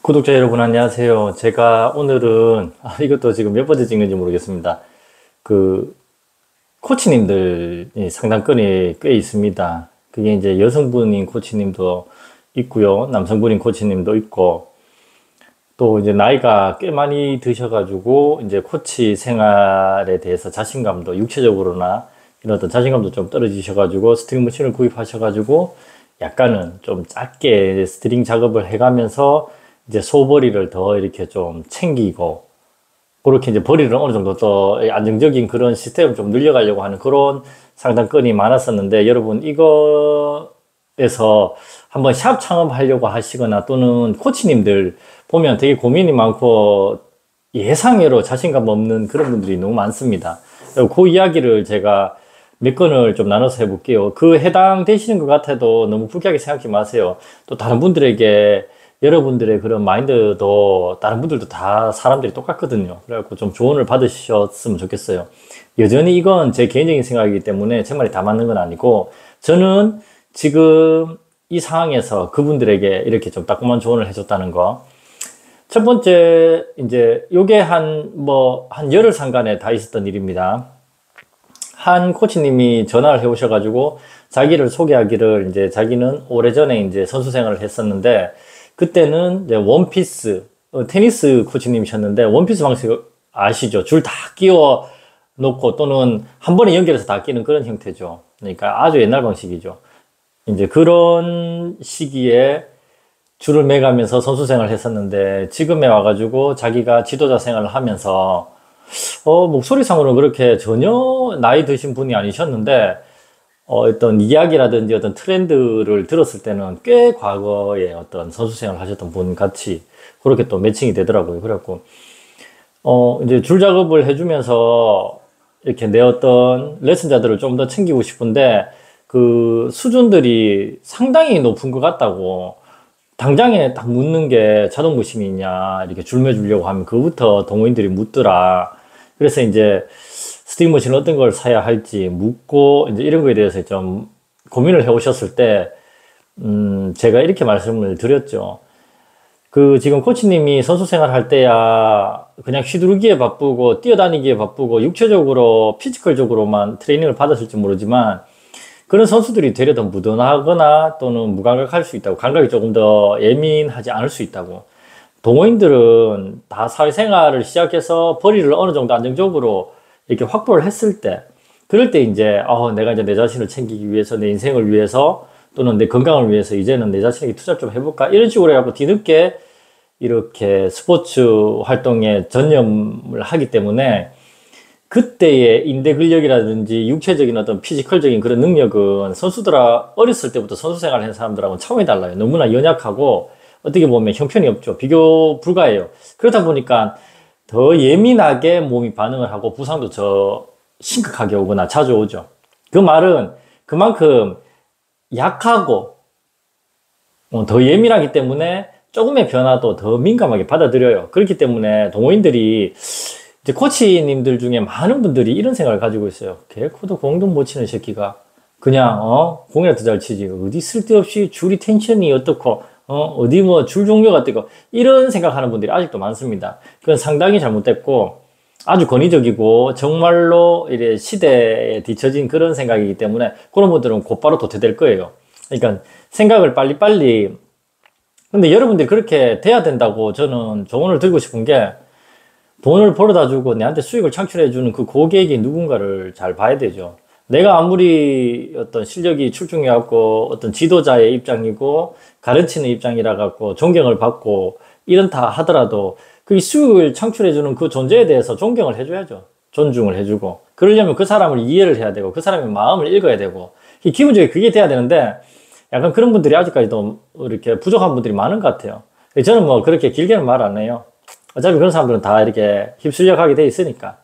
구독자 여러분 안녕하세요. 제가 오늘은 이것도 지금 몇 번째 찍는지 모르겠습니다. 그 코치님들이 상당권이 꽤 있습니다. 그게 이제 여성분인 코치님도 있고요, 남성분인 코치님도 있고, 또 이제 나이가 꽤 많이 드셔가지고 이제 코치 생활에 대해서 자신감도 육체적으로나 이런 어떤 자신감도 좀 떨어지셔가지고 스트링 머신을 구입하셔가지고 약간은 좀 짧게 스트링 작업을 해가면서 이제 소버리를 더 이렇게 좀 챙기고, 그렇게 이제 버리를 어느 정도 더 안정적인 그런 시스템을 좀 늘려가려고 하는 그런 상담건이 많았었는데, 여러분 이거에서 한번 샵 창업하려고 하시거나 또는 코치님들 보면 되게 고민이 많고 예상외로 자신감 없는 그런 분들이 너무 많습니다. 그 이야기를 제가 몇 건을 좀 나눠서 해볼게요. 그 해당되시는 것 같아도 너무 불쾌하게 생각하지 마세요. 또 다른 분들에게 여러분들의 그런 마인드도 다른 분들도 다 사람들이 똑같거든요. 그래갖고 좀 조언을 받으셨으면 좋겠어요. 여전히 이건 제 개인적인 생각이기 때문에 제 말이 다 맞는 건 아니고, 저는 지금 이 상황에서 그분들에게 이렇게 좀 따끔한 조언을 해줬다는 거. 첫 번째, 이제 요게 한 열흘 상간에 다 있었던 일입니다. 한 코치님이 전화를 해 오셔가지고 자기를 소개하기를, 이제 자기는 오래전에 이제 선수 생활을 했었는데, 그때는 이제 원피스, 테니스 코치님이셨는데, 원피스 방식 아시죠? 줄 다 끼워 놓고 또는 한 번에 연결해서 다 끼는 그런 형태죠. 그러니까 아주 옛날 방식이죠. 이제 그런 시기에 줄을 매가면서 선수 생활을 했었는데, 지금에 와가지고 자기가 지도자 생활을 하면서, 목소리상으로는 그렇게 전혀 나이 드신 분이 아니셨는데, 어떤 이야기라든지 어떤 트렌드를 들었을 때는 꽤 과거에 어떤 선수 생활을 하셨던 분 같이 그렇게 또 매칭이 되더라고요. 그래갖고, 이제 줄 작업을 해주면서 이렇게 내 어떤 레슨자들을 좀 더 챙기고 싶은데, 그 수준들이 상당히 높은 것 같다고, 당장에 딱 묻는 게 자동 머신이냐, 이렇게 줄 매주려고 하면 그거부터 동호인들이 묻더라. 그래서 이제 스트링 머신 어떤 걸 사야 할지 묻고, 이제 이런 거에 대해서 좀 고민을 해 오셨을 때, 제가 이렇게 말씀을 드렸죠. 그 지금 코치님이 선수 생활 할 때야 그냥 휘두르기에 바쁘고 뛰어다니기에 바쁘고 육체적으로 피지컬적으로만 트레이닝을 받았을지 모르지만, 그런 선수들이 되려 더 무던하거나 또는 무감각할 수 있다고, 감각이 조금 더 예민하지 않을 수 있다고. 동호인들은 다 사회생활을 시작해서 벌이를 어느 정도 안정적으로 이렇게 확보를 했을 때, 그럴 때 이제 내가 이제 내 자신을 챙기기 위해서, 내 인생을 위해서 또는 내 건강을 위해서 이제는 내 자신에게 투자 좀 해볼까, 이런 식으로 해갖고 뒤늦게 이렇게 스포츠 활동에 전념을 하기 때문에, 그때의 인대 근력이라든지 육체적인 어떤 피지컬적인 그런 능력은 선수들아 어렸을 때부터 선수 생활을 하는 사람들하고는 차원이 달라요. 너무나 연약하고 어떻게 보면 형편이 없죠. 비교 불가해요. 그러다 보니까 더 예민하게 몸이 반응을 하고 부상도 더 심각하게 오거나 자주 오죠. 그 말은 그만큼 약하고 더 예민하기 때문에 조금의 변화도 더 민감하게 받아들여요. 그렇기 때문에 동호인들이, 이제 코치님들 중에 많은 분들이 이런 생각을 가지고 있어요. 개코도 공도 못 치는 새끼가 그냥 공이라도 잘 치지, 어디 쓸데없이 줄이 텐션이 어떻고 어디 뭐 줄 종류가 어떻고, 이런 생각하는 분들이 아직도 많습니다. 그건 상당히 잘못됐고 아주 권위적이고 정말로 이래 시대에 뒤처진 그런 생각이기 때문에, 그런 분들은 곧바로 도태될 거예요. 그러니까 생각을 빨리빨리. 근데 여러분들이 그렇게 돼야 된다고 저는 조언을 드리고 싶은 게, 돈을 벌어다 주고 내한테 수익을 창출해 주는 그 고객이 누군가를 잘 봐야 되죠. 내가 아무리 어떤 실력이 출중해 갖고 어떤 지도자의 입장이고 가르치는 입장이라 갖고 존경을 받고 이런다 하더라도, 그 수익을 창출해 주는 그 존재에 대해서 존경을 해줘야죠. 존중을 해주고. 그러려면 그 사람을 이해를 해야 되고 그 사람의 마음을 읽어야 되고, 기본적으로 그게 돼야 되는데, 약간 그런 분들이 아직까지도 이렇게 부족한 분들이 많은 것 같아요. 저는 뭐 그렇게 길게는 말 안 해요. 어차피 그런 사람들은 다 이렇게 휩쓸려 가게 돼 있으니까.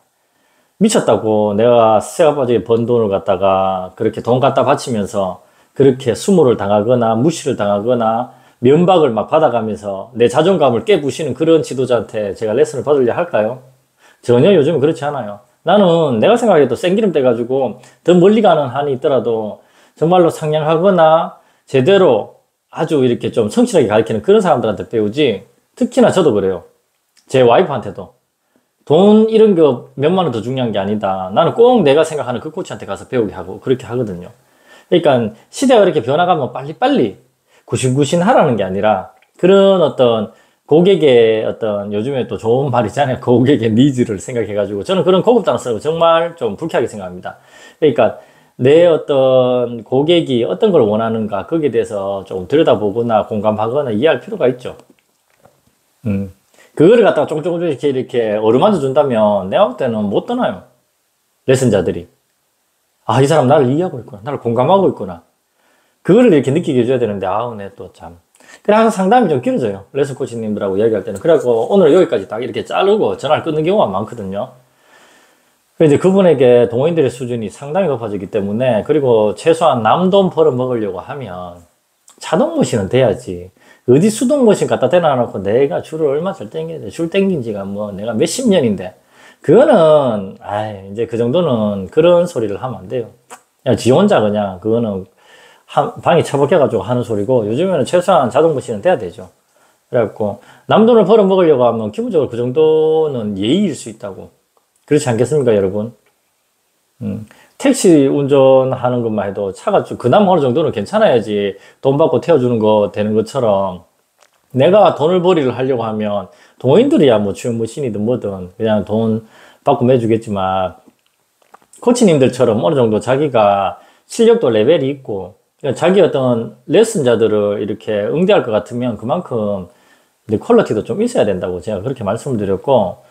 미쳤다고 내가 쇠가 빠지게 번 돈을 갖다가 그렇게 돈 갖다 바치면서 그렇게 수모를 당하거나 무시를 당하거나 면박을 막 받아가면서 내 자존감을 깨부시는 그런 지도자한테 제가 레슨을 받으려 할까요? 전혀 요즘은 그렇지 않아요. 나는 내가 생각해도 생기름 떼가지고 더 멀리 가는 한이 있더라도 정말로 상냥하거나 제대로 아주 이렇게 좀 성실하게 가르치는 그런 사람들한테 배우지, 특히나 저도 그래요. 제 와이프한테도. 돈 이런 거 몇만 원 더 중요한 게 아니다. 나는 꼭 내가 생각하는 그 코치한테 가서 배우게 하고 그렇게 하거든요. 그러니까 시대가 이렇게 변화가면 빨리빨리 구신구신 하라는 게 아니라 그런 어떤 고객의 어떤 요즘에 또 좋은 말이잖아요. 고객의 니즈를 생각해가지고 저는 그런 고급 단어 쓰고 정말 좀 불쾌하게 생각합니다. 그러니까 내 어떤 고객이 어떤 걸 원하는가 거기에 대해서 좀 들여다보거나 공감하거나 이해할 필요가 있죠. 그거를 갖다가 조금씩 이렇게 어루만져 준다면 내가 볼 때는 못 떠나요. 레슨자들이. 아, 이 사람 나를 이해하고 있구나. 나를 공감하고 있구나. 그거를 이렇게 느끼게 해줘야 되는데, 아우, 네, 또 참. 그래, 항상 상담이 좀 길어져요. 레슨 코치님들하고 이야기할 때는. 그래갖고 오늘 여기까지 딱 이렇게 자르고 전화를 끊는 경우가 많거든요. 그래서 이제 그분에게 동호인들의 수준이 상당히 높아지기 때문에, 그리고 최소한 남 돈 벌어먹으려고 하면 자동머신은 돼야지. 어디 수동머신 갖다 대놔놓고 내가 줄을 얼마 잘 땡겨야 돼. 줄 땡긴 지가 뭐 내가 몇십 년인데. 그거는, 이제 그 정도는 그런 소리를 하면 안 돼요. 그냥 지 혼자 그냥, 그거는 방에 처박혀가지고 하는 소리고, 요즘에는 최소한 자동머신은 돼야 되죠. 그래갖고, 남 돈을 벌어먹으려고 하면 기본적으로 그 정도는 예의일 수 있다고. 그렇지 않겠습니까, 여러분? 택시 운전하는 것만 해도 차가 그나마 어느 정도는 괜찮아야지 돈 받고 태워주는 거 되는 것처럼 내가 돈을 벌이를 하려고 하면 동호인들이야 뭐 주연머신이든 뭐든 그냥 돈 받고 매주겠지만 코치님들처럼 어느 정도 자기가 실력도 레벨이 있고 자기 어떤 레슨자들을 이렇게 응대할 것 같으면 그만큼 퀄리티도 좀 있어야 된다고 제가 그렇게 말씀을 드렸고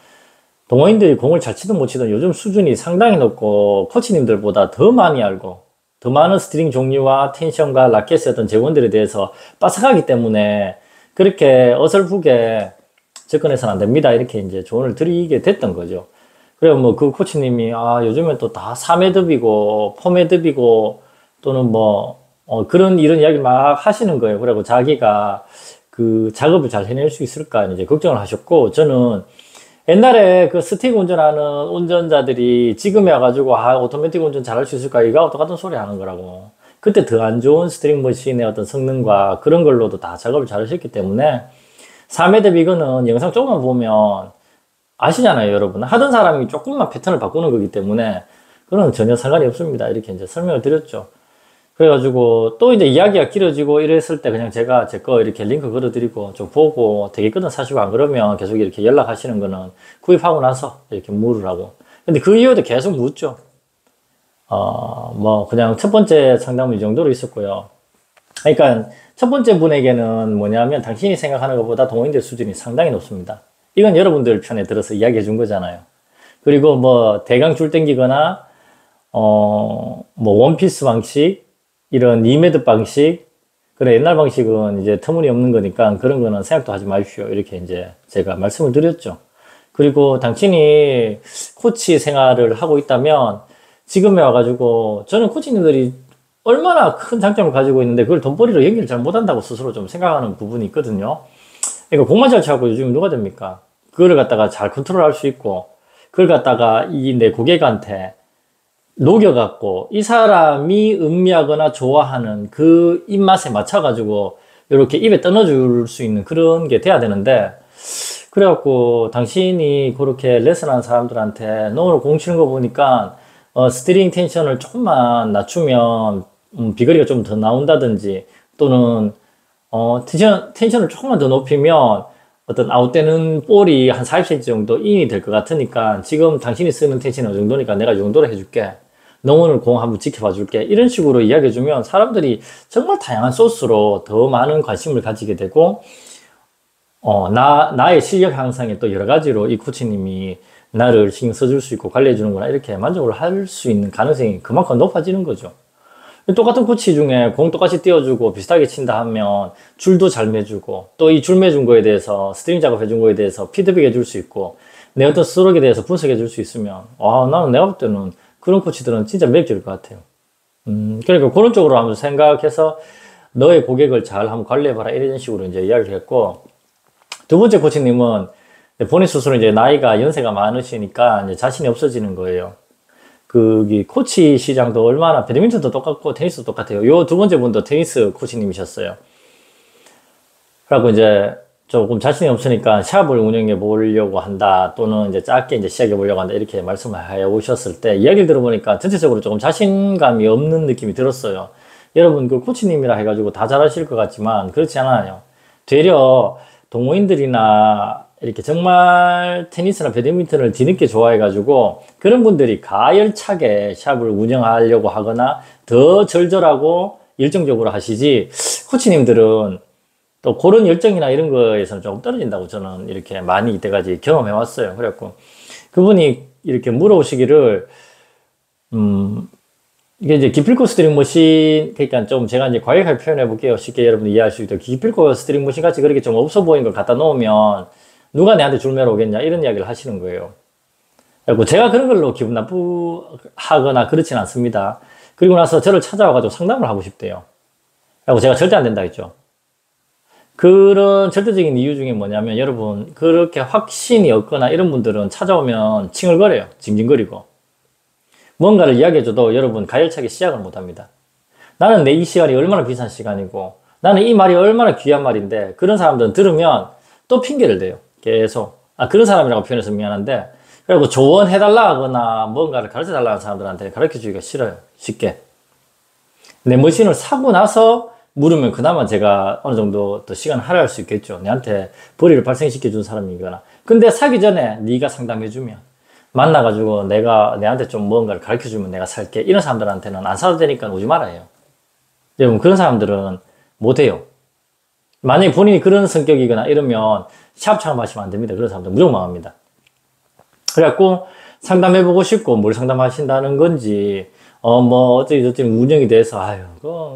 동호인들이 공을 잘 치든 못 치든 요즘 수준이 상당히 높고 코치님들보다 더 많이 알고 더 많은 스트링 종류와 텐션과 라켓의 어떤 재원들에 대해서 빠삭하기 때문에 그렇게 어설프게 접근해서는 안 됩니다. 이렇게 이제 조언을 드리게 됐던 거죠. 그래서 뭐 그 코치님이 요즘에 또 다 3회듭이고 폼회듭이고 또는 그런 이런 이야기 막 하시는 거예요. 그리고 자기가 그 작업을 잘 해낼 수 있을까 이제 걱정을 하셨고 저는 옛날에 그 스틱 운전하는 운전자들이 지금에 와가지고 오토매틱 운전 잘할 수 있을까 이거하고 똑같은 소리 하는 거라고. 그때 더 안 좋은 스트링 머신의 어떤 성능과 그런 걸로도 다 작업을 잘 하셨기 때문에 3회대 이거는 영상 조금만 보면 아시잖아요, 여러분. 하던 사람이 조금만 패턴을 바꾸는 거기 때문에 그건 전혀 상관이 없습니다. 이렇게 이제 설명을 드렸죠. 그래가지고 또 이제 이야기가 길어지고 이랬을 때 그냥 제가 제 거 이렇게 링크 걸어드리고 좀 보고 되겠거든 사시고 안 그러면 계속 이렇게 연락하시는 거는 구입하고 나서 이렇게 물으라고. 근데 그 이후에도 계속 묻죠. 그냥 첫 번째 상담은 이 정도로 있었고요. 그러니까 첫 번째 분에게는 뭐냐면 당신이 생각하는 것보다 동호인들 수준이 상당히 높습니다. 이건 여러분들 편에 들어서 이야기해 준 거잖아요. 그리고 대강 줄 땡기거나 원피스 방식 이런 2매듭 방식, 그래, 옛날 방식은 이제 터무니없는 거니까 그런 거는 생각도 하지 마십시오. 이렇게 이제 제가 말씀을 드렸죠. 그리고 당신이 코치 생활을 하고 있다면 지금에 와가지고 저는 코치님들이 얼마나 큰 장점을 가지고 있는데 그걸 돈벌이로 연결 잘 못한다고 스스로 좀 생각하는 부분이 있거든요. 그러니까 공만 잘 차고 요즘 누가 됩니까? 그거를 갖다가 잘 컨트롤할 수 있고 그걸 갖다가 내 고객한테 녹여갖고 이 사람이 음미하거나 좋아하는 그 입맛에 맞춰가지고 이렇게 입에 떠넣어줄 수 있는 그런 게 돼야 되는데 그래갖고 당신이 그렇게 레슨하는 사람들한테 너 오늘 공 치는 거 보니까 스트링 텐션을 조금만 낮추면 비거리가 좀 더 나온다든지 또는 텐션을 조금만 더 높이면 어떤 아웃되는 볼이 한 40cm 정도 인이 될 것 같으니까 지금 당신이 쓰는 텐션이 어느 정도니까 내가 이 정도로 해줄게. 너 오늘 공 한번 지켜봐 줄게. 이런 식으로 이야기해주면 사람들이 정말 다양한 소스로 더 많은 관심을 가지게 되고 나의 실력 향상에 또 여러 가지로 이 코치님이 나를 신경 써줄 수 있고 관리해주는구나 이렇게 만족을 할 수 있는 가능성이 그만큼 높아지는 거죠. 똑같은 코치 중에 공 똑같이 띄워주고 비슷하게 친다 하면 줄도 잘 매주고 또 이 줄 매준 거에 대해서 스트링 작업해준 거에 대해서 피드백 해줄 수 있고 내 어떤 스트로크에 대해서 분석해 줄 수 있으면 나는 내가 볼 때는 그런 코치들은 진짜 매력적일 것 같아요. 그러니까 그런 쪽으로 한번 생각해서 너의 고객을 잘 한번 관리해봐라 이런 식으로 이제 이야기를 했고 두 번째 코치님은 본인 스스로 이제 나이가 연세가 많으시니까 이제 자신이 없어지는 거예요. 코치 시장도 얼마나 배드민턴도 똑같고 테니스도 똑같아요. 요 두 번째 분도 테니스 코치님이셨어요. 그리고 이제 조금 자신이 없으니까 샵을 운영해 보려고 한다, 또는 이제 짧게 이제 시작해 보려고 한다, 이렇게 말씀을 해 오셨을 때 이야기를 들어보니까 전체적으로 조금 자신감이 없는 느낌이 들었어요. 여러분, 그 코치님이라 해가지고 다 잘하실 것 같지만 그렇지 않아요. 되려 동호인들이나 이렇게 정말 테니스나 배드민턴을 뒤늦게 좋아해가지고 그런 분들이 가열차게 샵을 운영하려고 하거나 더 절절하고 열정적으로 하시지, 코치님들은 또 그런 열정이나 이런 거에서는 조금 떨어진다고 저는 이렇게 많이 이때까지 경험해 왔어요. 그래갖고 그분이 이렇게 물어오시기를, 이게 이제 기필코 스트링머신, 그러니까 좀 제가 이제 과격하게 표현해 볼게요. 쉽게 여러분들 이해할 수 있도록. 기필코 스트링머신 같이 그렇게 좀 없어 보이는 걸 갖다 놓으면 누가 내한테 줄매러 오겠냐, 이런 이야기를 하시는 거예요. 그리고 제가 그런 걸로 기분 나쁘하거나 그렇진 않습니다. 그리고 나서 저를 찾아와가지고 상담을 하고 싶대요. 그리고 제가 절대 안 된다 했죠. 그런 절대적인 이유 중에 뭐냐면, 여러분, 그렇게 확신이 없거나 이런 분들은 찾아오면 칭얼거려요. 징징거리고. 뭔가를 이야기해줘도 여러분 가열차게 시작을 못합니다. 나는 내 이 시간이 얼마나 비싼 시간이고, 나는 이 말이 얼마나 귀한 말인데, 그런 사람들은 들으면 또 핑계를 대요. 계속. 그런 사람이라고 표현해서 미안한데, 그리고 조언해달라 하거나 뭔가를 가르쳐달라 하는 사람들한테 가르쳐주기가 싫어요. 쉽게. 내 머신을 사고 나서 물으면 그나마 제가 어느 정도 더 시간 할애할 수 있겠죠. 내한테 벌이를 발생시켜 준 사람이거나. 근데 사기 전에 네가 상담해주면, 만나가지고 내한테 좀 뭔가를 가르쳐주면 내가 살게, 이런 사람들한테는 안 사도 되니까 오지 말아요. 여러분, 그런 사람들은 못해요. 만약에 본인이 그런 성격이거나 이러면 샵 창업하시면 안 됩니다. 그런 사람들은 무조건 망합니다. 그래갖고 상담해보고 싶고, 뭘 상담하신다는 건지, 어쩌니 저쩌니 운영이 돼서,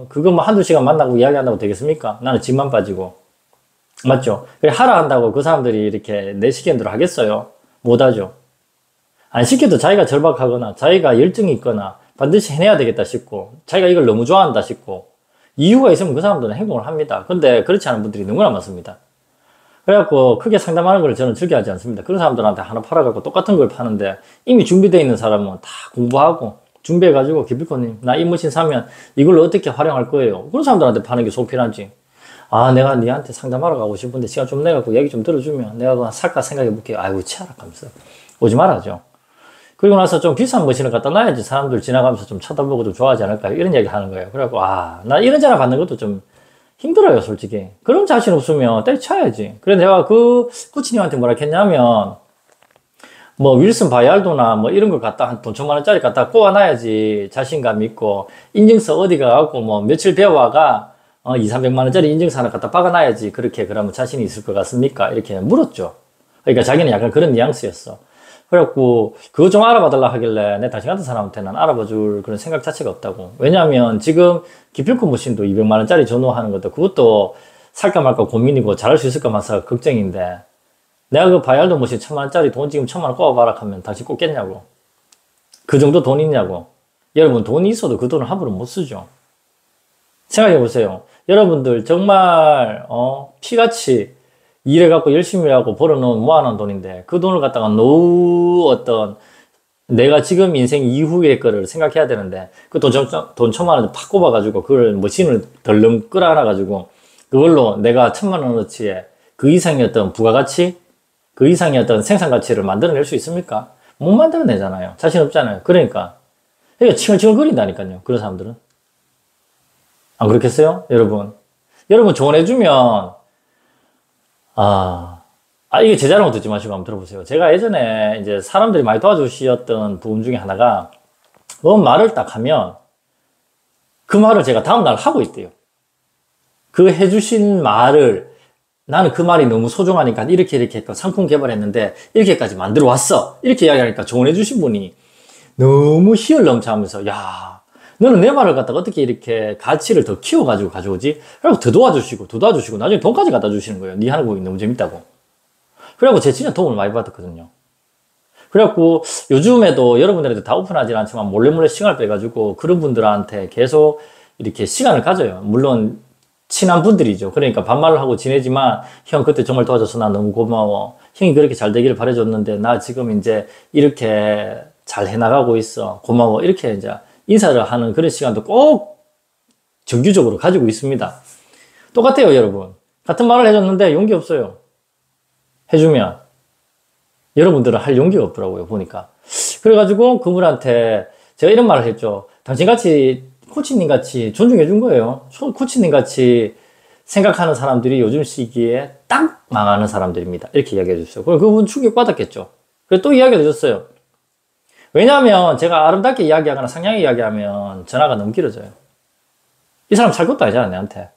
그거 뭐 한두 시간 만나고 이야기한다고 되겠습니까? 나는 집만 빠지고. 맞죠? 그래, 하라 한다고 그 사람들이 이렇게 내 시키는 대로 하겠어요? 못하죠. 안 시켜도 자기가 절박하거나, 자기가 열정이 있거나, 반드시 해내야 되겠다 싶고, 자기가 이걸 너무 좋아한다 싶고, 이유가 있으면 그 사람들은 행동을 합니다. 근데 그렇지 않은 분들이 너무나 많습니다. 그래갖고 크게 상담하는 걸 저는 즐겨하지 않습니다. 그런 사람들한테 하나 팔아갖고 똑같은 걸 파는데, 이미 준비되어 있는 사람은 다 공부하고 준비해가지고, 기필코님 나 이 머신 사면 이걸로 어떻게 활용할 거예요? 그런 사람들한테 파는 게 속편하지. 내가 니한테 상담하러 가고 싶은데 시간 좀 내갖고 얘기 좀 들어주면 내가 그냥 살까 생각해 볼게요. 아이고 치아락하면서 오지 말아죠. 그리고 나서 좀 비싼 머신을 갖다 놔야지 사람들 지나가면서 좀 쳐다보고 좀 좋아하지 않을까요? 이런 얘기 하는 거예요. 그래갖고 나 이런 전화 받는 것도 좀 힘들어요, 솔직히. 그런 자신 없으면 때려쳐야지. 그래서 내가 그 코치님한테 뭐라 했냐면, 뭐 윌슨 바이알도나 뭐 이런 걸 갖다 한 돈 1,000,000원짜리 갖다 꽂아놔야지 자신감 있고, 인증서 어디 가갖고 뭐 며칠 배워가 2,300만원짜리 인증서 하나 갖다 박아놔야지 그렇게 그러면 자신이 있을 것 같습니까? 이렇게 물었죠. 그러니까 자기는 약간 그런 뉘앙스였어. 그래갖고 그거 좀 알아봐달라 하길래 내 당신 같은 사람한테는 알아봐줄 그런 생각 자체가 없다고. 왜냐하면 지금 기필코 머신도 200만원짜리 전후하는 것도 그것도 살까 말까 고민이고 잘할 수 있을까 말까 걱정인데, 내가 그 바이알도 머신 1,000만원짜리 돈 지금 1,000만원 꽂아봐라 하면 당신 꽂겠냐고. 그 정도 돈 있냐고. 여러분, 돈이 있어도 그 돈을 함부로 못 쓰죠. 생각해보세요. 여러분들 정말 피같이 일해갖고 열심히 하고 벌어놓은 모아놓은 돈인데, 그 돈을 갖다가 어떤 내가 지금 인생 이후의 거를 생각해야 되는데, 그 돈 1,000만원 팍 꼽아가지고 그걸 머신을 덜렁 끌어안아가지고 그걸로 내가 1,000만원어치의 그 이상의 어떤 부가가치, 그 이상의 어떤 생산가치를 만들어낼 수 있습니까? 못 만들어내잖아요. 자신 없잖아요. 그러니까 칭얼칭얼거린다니까요, 그런 사람들은. 안 그렇겠어요? 여러분 조언해주면, 이게 제 자랑을 듣지 마시고 한번 들어보세요. 제가 예전에 이제 사람들이 많이 도와주셨던 부분 중에 하나가, 뭔 말을 딱 하면 그 말을 제가 다음날 하고 있대요. 그 해주신 말을, 나는 그 말이 너무 소중하니까 이렇게 상품 개발했는데 이렇게까지 만들어 왔어, 이렇게 이야기하니까 조언해주신 분이 너무 희열 넘쳐하면서, 야, 너는 내 말을 갖다가 어떻게 이렇게 가치를 더 키워가지고 가져오지? 그리고 더 도와주시고 나중에 돈까지 갖다 주시는 거예요. 네 하는 거 너무 재밌다고. 그래갖고 제가 진짜 도움을 많이 받았거든요. 그래갖고 요즘에도 여러분들한테 다 오픈하진 않지만 몰래 시간을 빼가지고 그런 분들한테 계속 이렇게 시간을 가져요. 물론 친한 분들이죠. 그러니까 반말을 하고 지내지만, 형 그때 정말 도와줘서 나 너무 고마워. 형이 그렇게 잘 되기를 바라줬는데 나 지금 이제 이렇게 잘 해나가고 있어. 고마워. 이렇게 이제 인사를 하는 그런 시간도 꼭 정규적으로 가지고 있습니다. 똑같아요, 여러분. 같은 말을 해줬는데 용기 없어요. 해주면 여러분들은 할 용기가 없더라고요, 보니까. 그래가지고 그분한테 제가 이런 말을 했죠. 당신같이, 코치님같이 존중해준 거예요. 코치님같이 생각하는 사람들이 요즘 시기에 딱 망하는 사람들입니다. 이렇게 이야기해 주셨어요. 그럼 그분 충격받았겠죠. 그래서 또 이야기해 주셨어요. 왜냐하면 제가 아름답게 이야기하거나 상냥하게 이야기하면 전화가 너무 길어져요. 이 사람 살 것도 아니잖아, 내한테.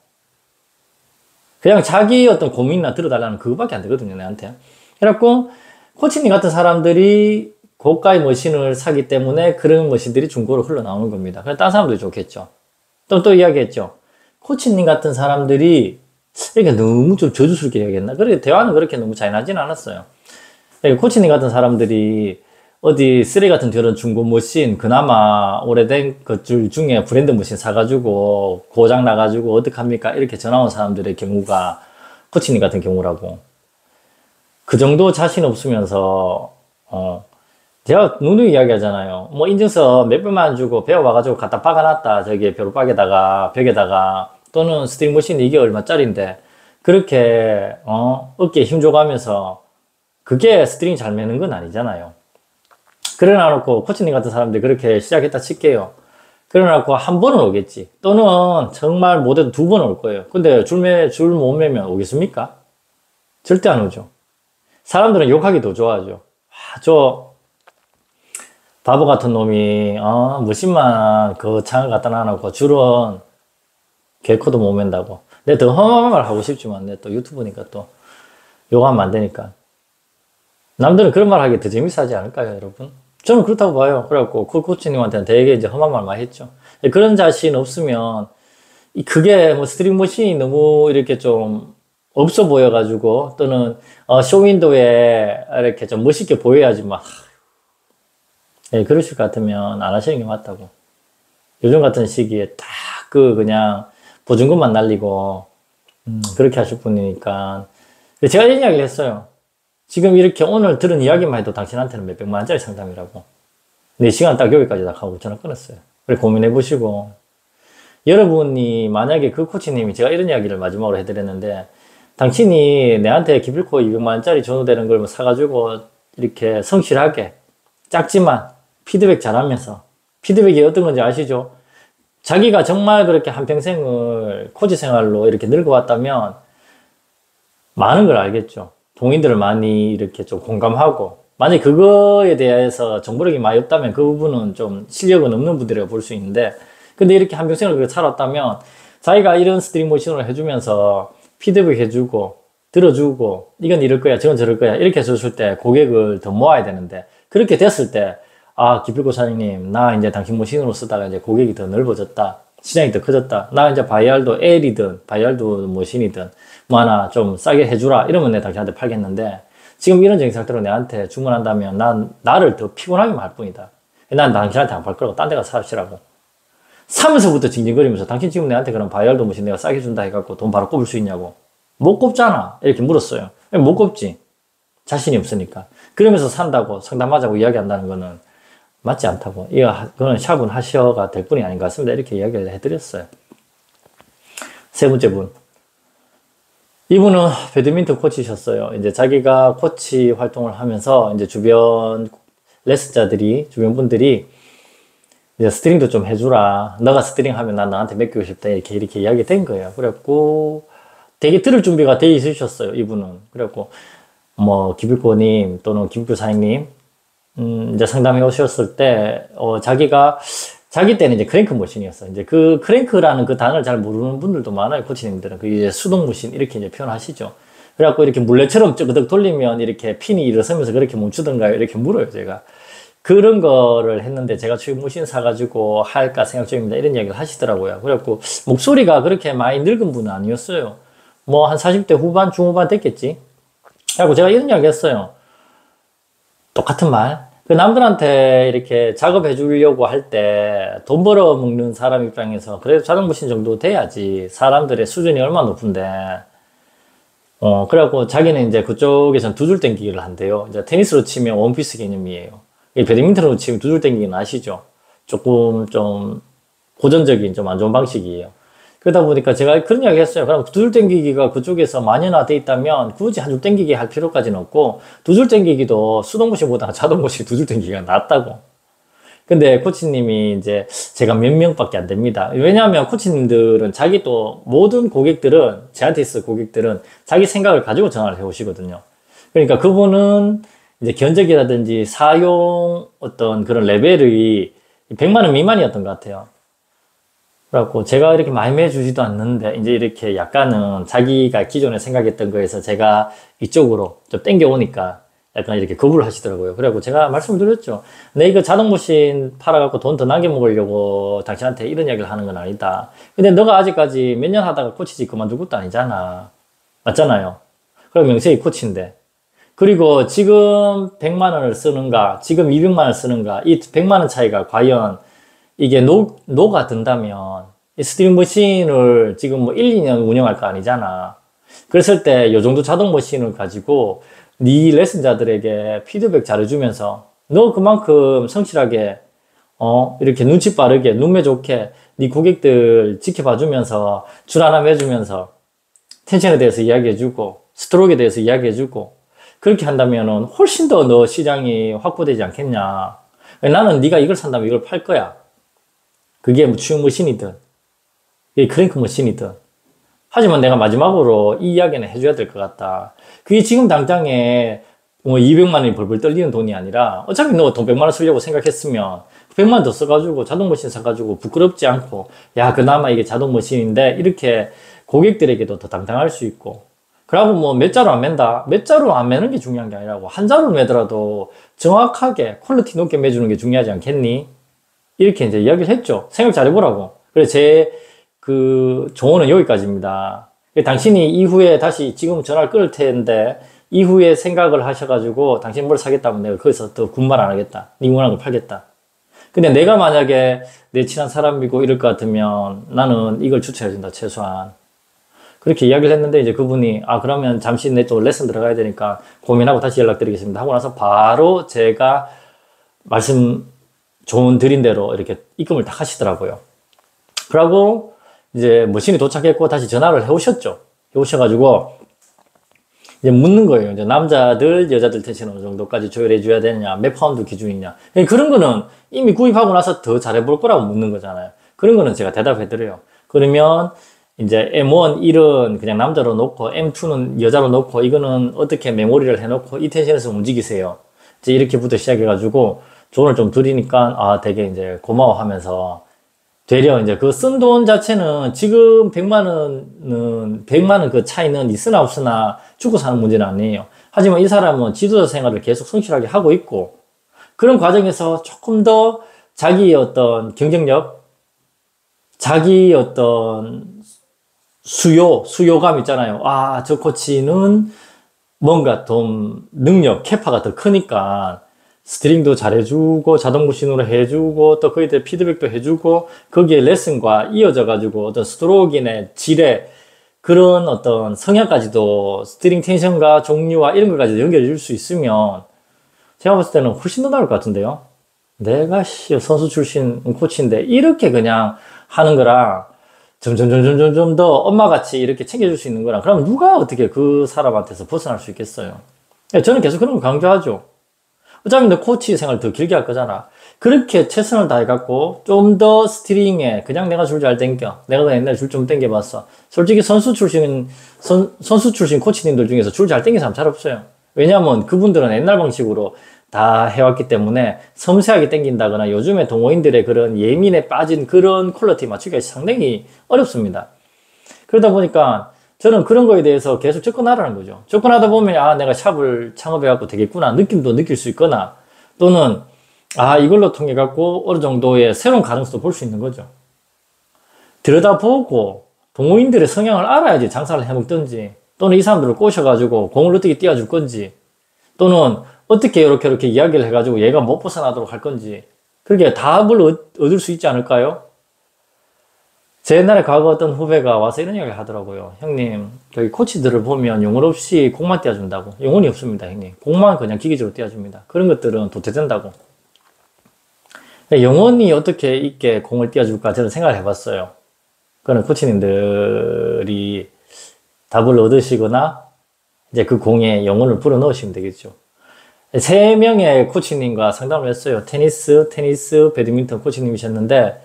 그냥 자기 어떤 고민이나 들어달라는 그거밖에 안 되거든요, 내한테. 그래갖고, 코치님 같은 사람들이 고가의 머신을 사기 때문에 그런 머신들이 중고로 흘러나오는 겁니다. 그래서 다른 사람들이 좋겠죠. 또 이야기했죠. 코치님 같은 사람들이 이렇게 너무 좀 저주스럽게 이야기했나? 그래, 대화는 그렇게 너무 잔인하지는 않았어요. 코치님 같은 사람들이 어디 쓰레기 같은 저런 중고 머신, 그나마 오래된 것들 중에 브랜드 머신 사가지고 고장 나가지고 어떡합니까? 이렇게 전화 온 사람들의 경우가 코치님 같은 경우라고. 그 정도 자신 없으면서, 제가 누누이 이야기하잖아요. 뭐 인증서 몇백만 주고 배워와가지고 갖다 박아놨다. 저기 벽에다가 또는 스트링 머신이 이게 얼마짜린데 그렇게, 어깨에 힘 줘가면서 그게 스트링 잘 매는 건 아니잖아요. 그래놔놓고 코치님 같은 사람들이 그렇게 시작했다 칠게요. 그래놔놓고 한 번은 오겠지. 또는 정말 못해도 두 번 올 거예요. 근데 줄 못 매면 오겠습니까? 절대 안 오죠. 사람들은 욕하기 더 좋아하죠. 저 바보 같은 놈이 머신만 그 창을 갖다 놔놓고 줄은 개코도 못 맨다고. 내가 더 험한 말 하고 싶지만 내 또 유튜브니까 또 욕하면 안 되니까. 남들은 그런 말 하기 더 재밌어 하지 않을까요, 여러분? 저는 그렇다고 봐요. 그래갖고 그 코치님한테는 되게 이제 험한 말 많이 했죠. 그런 자신 없으면 그게 뭐 스트링 머신이 너무 이렇게 좀 없어 보여가지고 또는 쇼윈도에 이렇게 좀 멋있게 보여야지만 그러실 것 같으면 안 하시는 게 맞다고. 요즘 같은 시기에 딱 그냥 보증금만 날리고 그렇게 하실 분이니까. 제가 이런 이야기를 했어요. 지금 이렇게 오늘 들은 이야기만 해도 당신한테는 몇백만 원짜리 상담이라고. 4시간 딱 여기까지 딱 하고 전화 끊었어요. 그래 고민해 보시고 여러분이 만약에 그 코치님이 제가 이런 이야기를 마지막으로 해드렸는데 당신이 내한테 기필코 200만 원짜리 전후되는 걸 사가지고 이렇게 성실하게 작지만 피드백 잘하면서 피드백이 어떤 건지 아시죠? 자기가 정말 그렇게 한평생을 코치 생활로 이렇게 늙어왔다면 많은 걸 알겠죠. 동인들을 많이 이렇게 좀 공감하고 만약에 그거에 대해서 정보력이 많이 없다면 그 부분은 좀 실력은 없는 분들이라고 볼 수 있는데 근데 이렇게 한평생을 그렇게 살았다면 자기가 이런 스트링 모션을 해주면서 피드백 해주고 들어주고 이건 이럴 거야 저건 저럴 거야 이렇게 해줬을 때 고객을 더 모아야 되는데 그렇게 됐을 때 기필코 사장님 나 이제 당신 머신으로 쓰다가 이제 고객이 더 넓어졌다 시장이 더 커졌다 나 이제 바이알도 L이든 바이알도 머신이든 뭐 하나 좀 싸게 해주라 이러면 내가 당신한테 팔겠는데 지금 이런 정신 상태로 내한테 주문한다면 나를 더 피곤하게만 할 뿐이다. 난 당신한테 안 팔 거라고 딴 데 가서 사시라고. 사면서부터 징징거리면서 당신 지금 내한테 그런 바이알도 머신 내가 싸게 준다 해갖고 돈 바로 꼽을 수 있냐고. 못 꼽잖아. 이렇게 물었어요. 못 꼽지. 자신이 없으니까. 그러면서 산다고 상담하자고 이야기한다는 거는 맞지 않다고. 그거는 샵은 하셔가 될 뿐이 아닌 것 같습니다. 이렇게 이야기를 해드렸어요. 세 번째 분. 이분은 배드민턴 코치셨어요. 이제 자기가 코치 활동을 하면서 이제 주변 레슨자들이, 주변 분들이 이제 스트링도 좀 해주라. 너가 스트링 하면 난 너한테 맡기고 싶다. 이렇게 이야기 된 거예요. 그래갖고 되게 들을 준비가 돼 있으셨어요. 이분은. 그래갖고 기필코님 또는 김필코 사장님, 이제 상담해 오셨을 때, 자기 때는 이제 크랭크 머신이었어. 이제 그 크랭크라는 그 단어를 잘 모르는 분들도 많아요. 코치님들은. 그 이제 수동 머신 이렇게 이제 표현하시죠. 그래갖고 이렇게 물레처럼 쩌그덕 돌리면 이렇게 핀이 일어서면서 그렇게 멈추던가요? 이렇게 물어요, 제가. 그런 거를 했는데 제가 지금 머신 사가지고 할까 생각 중입니다. 이런 이야기를 하시더라고요. 그래갖고 목소리가 그렇게 많이 늙은 분은 아니었어요. 한 40대 후반, 중후반 됐겠지. 그래갖고 제가 이런 이야기 했어요. 똑같은 말. 남들한테 이렇게 작업해 주려고 할 때 돈 벌어 먹는 사람 입장에서 그래도 자동머신 정도 돼야지. 사람들의 수준이 얼마나 높은데. 그래갖고 자기는 이제 그쪽에서는 두 줄 땡기기를 한대요. 이제 테니스로 치면 원피스 개념이에요. 배드민턴으로 치면 두 줄 땡기기는 아시죠? 조금 좀 고전적인 좀 안 좋은 방식이에요. 그러다 보니까 제가 그런 이야기 했어요. 그럼 두 줄 땡기기가 그쪽에서 만연화돼 있다면 굳이 한 줄 땡기기 할 필요까지는 없고, 두 줄 땡기기도 수동무시보다 자동무시 두 줄 땡기기가 낫다고. 근데 코치님이 이제 제가 몇 명밖에 안 됩니다. 왜냐하면 코치님들은 자기 또 모든 고객들은, 저한테 있을 고객들은 자기 생각을 가지고 전화를 해 오시거든요. 그러니까 그분은 이제 견적이라든지 사용 어떤 그런 레벨이 100만 원 미만이었던 것 같아요. 그래갖고 제가 이렇게 많이 매주지도 않는데 이제 이렇게 약간은 자기가 기존에 생각했던 거에서 제가 이쪽으로 좀 땡겨오니까 약간 이렇게 거부를 하시더라고요. 그래갖고 제가 말씀을 드렸죠. 내 이거 자동머신 팔아갖고 돈 더 나게 먹으려고 당신한테 이런 이야기를 하는 건 아니다. 근데 너가 아직까지 몇 년 하다가 코치직 그만둘 것도 아니잖아. 맞잖아요. 그럼 명색이 코치인데. 그리고 지금 100만 원을 쓰는가, 지금 200만 원을 쓰는가, 이 100만 원 차이가 과연 이게 노가 든다면, 이 스트링 머신을 지금 뭐 1, 2년 운영할 거 아니잖아. 그랬을 때 요 정도 자동 머신을 가지고 네 레슨자들에게 피드백 잘해주면서 너 그만큼 성실하게 이렇게 눈치 빠르게 눈매 좋게 네 고객들 지켜봐주면서 줄 하나 매주면서 텐션에 대해서 이야기해주고 스트로크에 대해서 이야기해주고 그렇게 한다면은 훨씬 더 너 시장이 확보되지 않겠냐. 나는 네가 이걸 산다면 이걸 팔 거야. 그게 뭐 추용 머신이든 이게 크랭크 머신이든. 하지만 내가 마지막으로 이 이야기는 해줘야 될 것 같다. 그게 지금 당장에 뭐 200만 원이 벌벌 떨리는 돈이 아니라 어차피 너 돈 100만 원 쓰려고 생각했으면 100만 원 더 써가지고 자동 머신 사가지고 부끄럽지 않고 야 그나마 이게 자동 머신인데 이렇게 고객들에게도 더 당당할 수 있고 그러고 뭐 몇 자루 안 맨다? 몇 자루 안 매는 게 중요한 게 아니라고 한 자루 매더라도 정확하게 퀄리티 높게 매주는 게 중요하지 않겠니? 이렇게 이제 이야기를 했죠. 생각 잘 해보라고. 그래서 제 그 조언은 여기까지입니다. 당신이 이후에 다시 지금 전화를 끊을 텐데 이후에 생각을 하셔가지고 당신 뭘 사겠다면 내가 거기서 더 군말 안 하겠다. 네 원하는 걸 팔겠다. 근데 내가 만약에 내 친한 사람이고 이럴 것 같으면 나는 이걸 추천해준다. 최소한. 그렇게 이야기를 했는데 이제 그분이 그러면 잠시 내 또 레슨 들어가야 되니까 고민하고 다시 연락드리겠습니다. 하고 나서 바로 제가 조언 드린 대로 이렇게 입금을 딱 하시더라고요. 그러고 이제 머신이 도착했고 다시 전화를 해 오셨죠. 해 오셔가지고 이제 묻는 거예요. 이제 남자들, 여자들 텐션 어느 정도까지 조율해 줘야 되느냐, 몇 파운드 기준이냐. 그런 거는 이미 구입하고 나서 더 잘해볼 거라고 묻는 거잖아요. 그런 거는 제가 대답해 드려요. 그러면 이제 M1, 1은 그냥 남자로 놓고 M2는 여자로 놓고 이거는 어떻게 메모리를 해놓고 이 텐션에서 움직이세요. 이제 이렇게부터 시작해가지고 조언을 좀 드리니까 되게 이제 고마워하면서 되려 이제 그 쓴 돈 자체는 지금 100만 원 그 차이는 있으나 없으나 죽고 사는 문제는 아니에요. 하지만 이 사람은 지도자 생활을 계속 성실하게 하고 있고 그런 과정에서 조금 더 자기의 어떤 경쟁력, 자기의 어떤 수요감 있잖아요. 저 코치는 뭔가 좀 능력, 캐파가 더 크니까 스트링도 잘해주고 자동 머신으로 해주고 또 거기에 대해 피드백도 해주고 거기에 레슨과 이어져 가지고 어떤 스트로크인의 질의 그런 어떤 성향까지도 스트링 텐션과 종류와 이런 것까지 연결해 줄 수 있으면 제가 봤을 때는 훨씬 더 나을 것 같은데요. 내가 선수 출신 코치인데 이렇게 그냥 하는 거랑 점점 더 엄마같이 이렇게 챙겨줄 수 있는 거랑 그럼 누가 어떻게 그 사람한테서 벗어날 수 있겠어요. 저는 계속 그런 거 강조하죠. 어차피 너 코치 생활 더 길게 할 거잖아. 그렇게 최선을 다해갖고 좀 더 스트링에 그냥 내가 줄 잘 땡겨. 내가 옛날에 줄 좀 땡겨봤어. 솔직히 선수 출신 코치님들 중에서 줄 잘 땡긴 사람 잘 없어요. 왜냐하면 그분들은 옛날 방식으로 다 해왔기 때문에 섬세하게 땡긴다거나 요즘에 동호인들의 그런 예민에 빠진 그런 퀄리티 맞추기가 상당히 어렵습니다. 그러다 보니까 저는 그런 거에 대해서 계속 접근하라는 거죠. 접근하다 보면 내가 샵을 창업해갖고 되겠구나 느낌도 느낄 수 있거나 또는 이걸로 통해 갖고 어느 정도의 새로운 가능성도 볼 수 있는 거죠. 들여다보고 동호인들의 성향을 알아야지 장사를 해먹든지 또는 이 사람들을 꼬셔가지고 공을 어떻게 띄워줄 건지 또는 어떻게 이렇게 이야기를 해가지고 얘가 못 벗어나도록 할 건지 그렇게 답을 얻을 수 있지 않을까요? 제 옛날에 과거 어떤 후배가 와서 이런 이야기를 하더라고요. 형님, 저기 코치들을 보면 영혼 없이 공만 띄워준다고. 영혼이 없습니다, 형님. 공만 그냥 기계적으로 띄워줍니다. 그런 것들은 도태된다고. 영혼이 어떻게 있게 공을 띄워줄까 저는 생각을 해봤어요. 그거는 코치님들이 답을 얻으시거나 이제 그 공에 영혼을 불어 넣으시면 되겠죠. 3명의 코치님과 상담을 했어요. 테니스, 배드민턴 코치님이셨는데,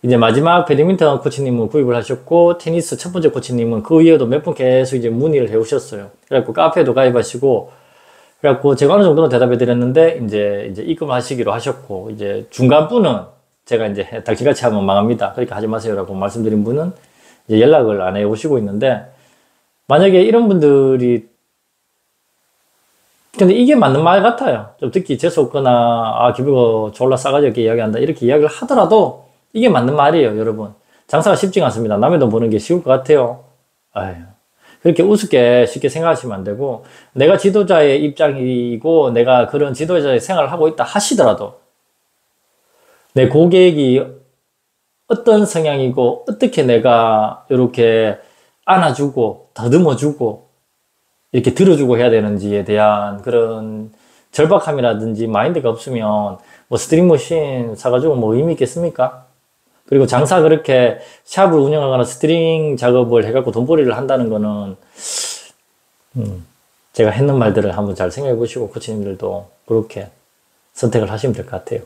이제 마지막 배드민턴 코치님은 구입을 하셨고, 테니스 첫 번째 코치님은 그 이후에도 몇 분 계속 이제 문의를 해 오셨어요. 그래갖고 카페도 가입하시고, 그래갖고 제가 어느 정도는 대답해 드렸는데, 이제 입금하시기로 하셨고, 이제 중간 분은 제가 이제 달기같이 하면 망합니다. 그렇게 하지 마세요라고 말씀드린 분은 이제 연락을 안 해 오시고 있는데, 만약에 이런 분들이 근데 이게 맞는 말 같아요. 좀 듣기 재수없거나, 기부가 졸라 싸가지 없게 이야기한다. 이렇게 이야기를 하더라도 이게 맞는 말이에요, 여러분. 장사가 쉽지가 않습니다. 남의 돈 버는 게 쉬울 것 같아요. 아유, 그렇게 우습게 쉽게 생각하시면 안 되고, 내가 지도자의 입장이고, 내가 그런 지도자의 생활을 하고 있다 하시더라도, 내 고객이 어떤 성향이고, 어떻게 내가 이렇게 안아주고, 더듬어주고, 이렇게 들어주고 해야 되는지에 대한 그런 절박함이라든지 마인드가 없으면 뭐 스트링머신 사가지고 뭐 의미 있겠습니까? 그리고 장사 그렇게 샵을 운영하거나 스트링 작업을 해갖고 돈벌이를 한다는 거는 제가 했는 말들을 한번 잘 생각해 보시고 코치님들도 그렇게 선택을 하시면 될 것 같아요.